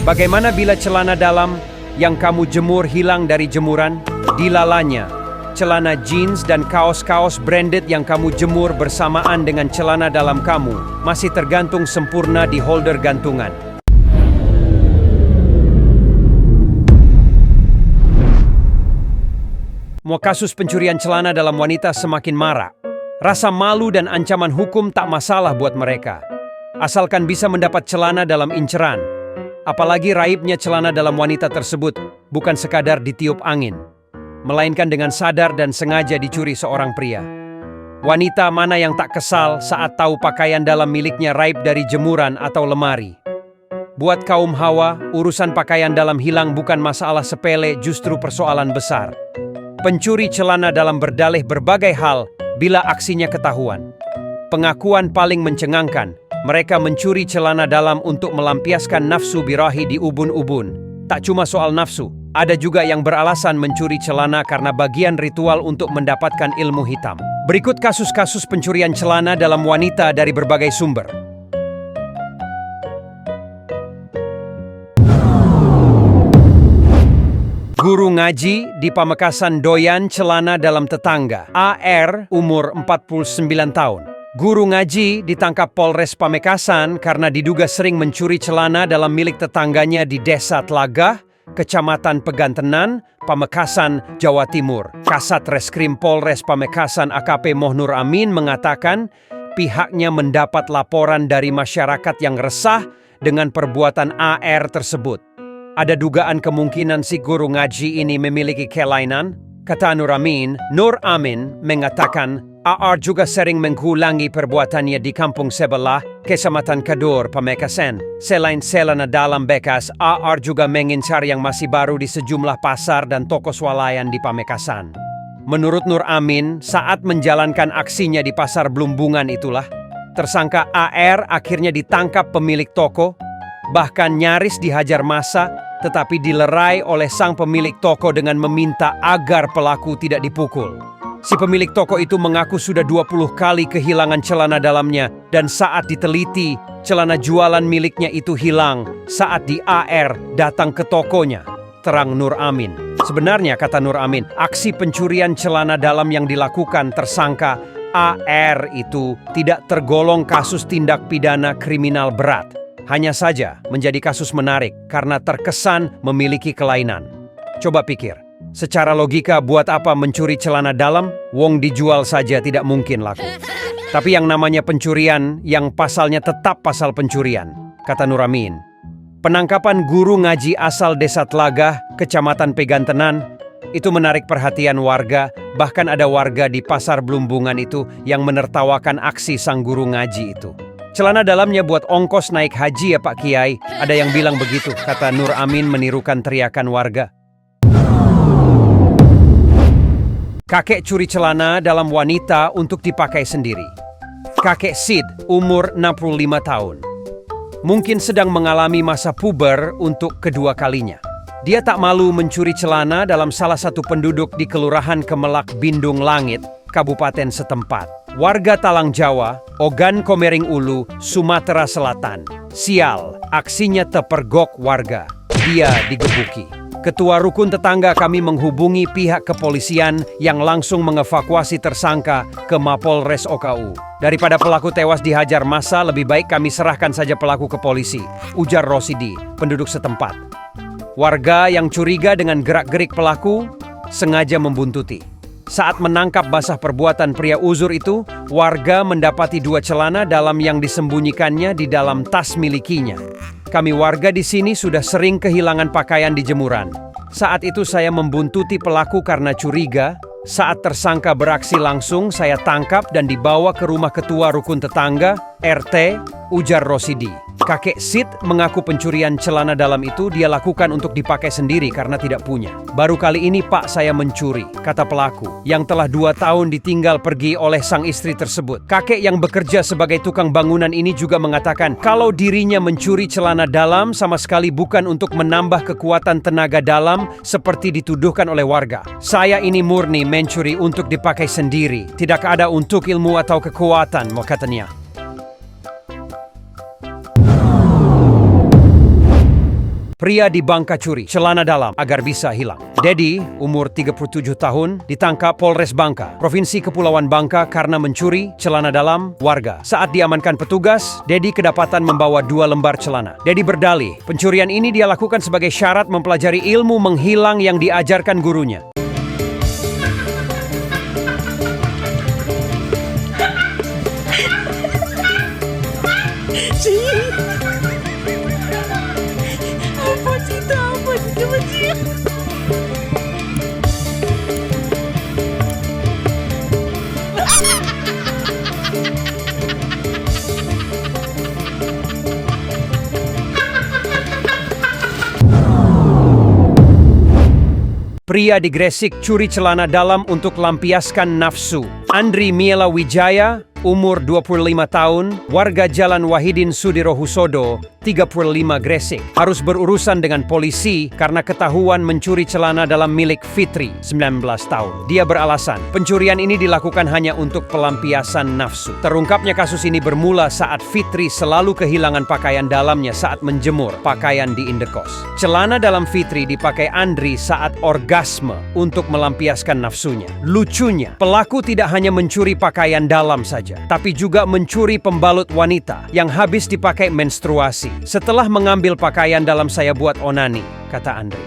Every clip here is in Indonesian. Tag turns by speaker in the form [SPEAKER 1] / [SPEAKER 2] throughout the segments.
[SPEAKER 1] Bagaimana bila celana dalam yang kamu jemur hilang dari jemuran? Dilalanya, celana jeans dan kaos-kaos branded yang kamu jemur bersamaan dengan celana dalam kamu masih tergantung sempurna di holder gantungan. Kasus pencurian celana dalam wanita semakin marak. Rasa malu dan ancaman hukum tak masalah buat mereka, asalkan bisa mendapat celana dalam inceran. Apalagi raibnya celana dalam wanita tersebut bukan sekadar ditiup angin, melainkan dengan sadar dan sengaja dicuri seorang pria. Wanita mana yang tak kesal saat tahu pakaian dalam miliknya raib dari jemuran atau lemari? Buat kaum Hawa, urusan pakaian dalam hilang bukan masalah sepele, justru persoalan besar. Pencuri celana dalam berdalih berbagai hal bila aksinya ketahuan. Pengakuan paling mencengangkan, mereka mencuri celana dalam untuk melampiaskan nafsu birahi di ubun-ubun. Tak cuma soal nafsu, ada juga yang beralasan mencuri celana karena bagian ritual untuk mendapatkan ilmu hitam. Berikut kasus-kasus pencurian celana dalam wanita dari berbagai sumber. Guru ngaji di Pamekasan doyan celana dalam tetangga. AR umur 49 tahun. Guru ngaji ditangkap Polres Pamekasan karena diduga sering mencuri celana dalam milik tetangganya di Desa Tlagah, Kecamatan Pegantenan, Pamekasan, Jawa Timur. Kasat Reskrim Polres Pamekasan AKP Mohnur Amin mengatakan pihaknya mendapat laporan dari masyarakat yang resah dengan perbuatan AR tersebut. Ada dugaan kemungkinan si guru ngaji ini memiliki kelainan, kata Nur Amin. Nur Amin mengatakan AR juga sering mengulangi perbuatannya di kampung sebelah, Kecamatan Kadur, Pamekasan. Selain celana dalam bekas, AR juga mengincar yang masih baru di sejumlah pasar dan toko swalayan di Pamekasan. Menurut Nur Amin, saat menjalankan aksinya di pasar Blumbungan itulah, tersangka AR akhirnya ditangkap pemilik toko, bahkan nyaris dihajar massa, tetapi dilerai oleh sang pemilik toko dengan meminta agar pelaku tidak dipukul. Si pemilik toko itu mengaku sudah 20 kali kehilangan celana dalamnya dan saat diteliti, celana jualan miliknya itu hilang saat di AR datang ke tokonya, terang Nur Amin. Sebenarnya, kata Nur Amin, aksi pencurian celana dalam yang dilakukan tersangka AR itu tidak tergolong kasus tindak pidana kriminal berat. Hanya saja menjadi kasus menarik karena terkesan memiliki kelainan. Coba pikir. Secara logika, buat apa mencuri celana dalam? Wong dijual saja tidak mungkin laku. Tapi yang namanya pencurian, yang pasalnya tetap pasal pencurian, kata Nur Amin. Penangkapan guru ngaji asal Desa Tlagah, Kecamatan Pegantenan, itu menarik perhatian warga. Bahkan ada warga di pasar Blumbungan itu yang menertawakan aksi sang guru ngaji itu. Celana dalamnya buat ongkos naik haji ya Pak Kiai, ada yang bilang begitu, kata Nur Amin menirukan teriakan warga. Kakek curi celana dalam wanita untuk dipakai sendiri. Kakek Sid, umur 65 tahun. Mungkin sedang mengalami masa puber untuk kedua kalinya. Dia tak malu mencuri celana dalam salah satu penduduk di Kelurahan Kemelak Bindung Langit, Kabupaten setempat. Warga Talang Jawa, Ogan Komering Ulu, Sumatera Selatan. Sial, aksinya terpergok warga. Dia digebuki. Ketua rukun tetangga kami menghubungi pihak kepolisian yang langsung mengevakuasi tersangka ke Mapolres OKU. Daripada pelaku tewas dihajar massa, lebih baik kami serahkan saja pelaku ke polisi, ujar Rosidi, penduduk setempat. Warga yang curiga dengan gerak-gerik pelaku sengaja membuntuti. Saat menangkap basah perbuatan pria uzur itu, warga mendapati 2 celana dalam yang disembunyikannya di dalam tas milikinya. Kami warga di sini sudah sering kehilangan pakaian di jemuran. Saat itu saya membuntuti pelaku karena curiga. Saat tersangka beraksi langsung, saya tangkap dan dibawa ke rumah ketua rukun tetangga, RT, ujar Rosidi. Kakek Sid mengaku pencurian celana dalam itu dia lakukan untuk dipakai sendiri karena tidak punya. Baru kali ini Pak saya mencuri, kata pelaku, yang telah 2 tahun ditinggal pergi oleh sang istri tersebut. Kakek yang bekerja sebagai tukang bangunan ini juga mengatakan kalau dirinya mencuri celana dalam sama sekali bukan untuk menambah kekuatan tenaga dalam seperti dituduhkan oleh warga. Saya ini murni mencuri untuk dipakai sendiri, tidak ada untuk ilmu atau kekuatan, katanya. Pria di Bangka curi celana dalam agar bisa hilang. Dedi, umur 37 tahun, ditangkap Polres Bangka, Provinsi Kepulauan Bangka karena mencuri celana dalam warga. Saat diamankan petugas, Dedi kedapatan membawa 2 lembar celana. Dedi berdalih, pencurian ini dia lakukan sebagai syarat mempelajari ilmu menghilang yang diajarkan gurunya. Pria di Gresik curi celana dalam untuk lampiaskan nafsu. Andri Miela Wijaya, umur 25 tahun, warga Jalan Wahidin Sudirohusodo, 35 Gresik, harus berurusan dengan polisi karena ketahuan mencuri celana dalam milik Fitri, 19 tahun. Dia beralasan, pencurian ini dilakukan hanya untuk pelampiasan nafsu. Terungkapnya kasus ini bermula saat Fitri selalu kehilangan pakaian dalamnya saat menjemur pakaian di indekos. Celana dalam Fitri dipakai Andri saat orgasme untuk melampiaskan nafsunya. Lucunya, pelaku tidak hanya mencuri pakaian dalam saja, tapi juga mencuri pembalut wanita yang habis dipakai menstruasi. Setelah mengambil pakaian dalam saya buat onani, kata Andri.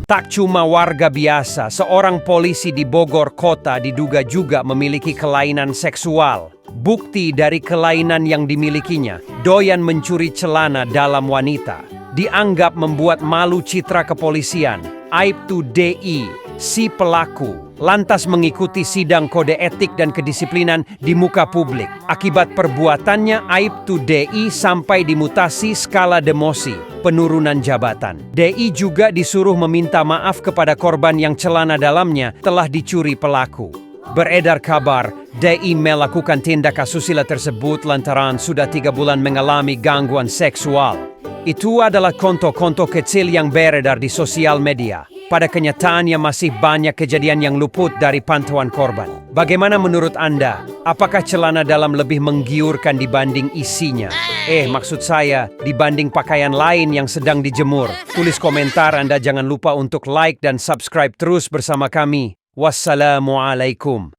[SPEAKER 1] Tak cuma warga biasa, seorang polisi di Bogor Kota diduga juga memiliki kelainan seksual. Bukti dari kelainan yang dimilikinya, doyan mencuri celana dalam wanita, dianggap membuat malu citra kepolisian. Aibtu DI, si pelaku, lantas mengikuti sidang kode etik dan kedisiplinan di muka publik. Akibat perbuatannya, Aibtu DI sampai dimutasi skala demosi, penurunan jabatan. DI juga disuruh meminta maaf kepada korban yang celana dalamnya telah dicuri pelaku. Beredar kabar, DI melakukan tindak asusila tersebut lantaran sudah 3 bulan mengalami gangguan seksual. Itu adalah konto-konto kecil yang beredar di sosial media. Pada kenyataannya masih banyak kejadian yang luput dari pantauan korban. Bagaimana menurut Anda? Apakah celana dalam lebih menggiurkan dibanding isinya? Maksud saya, dibanding pakaian lain yang sedang dijemur. Tulis komentar Anda, jangan lupa untuk like dan subscribe terus bersama kami. Wassalamualaikum.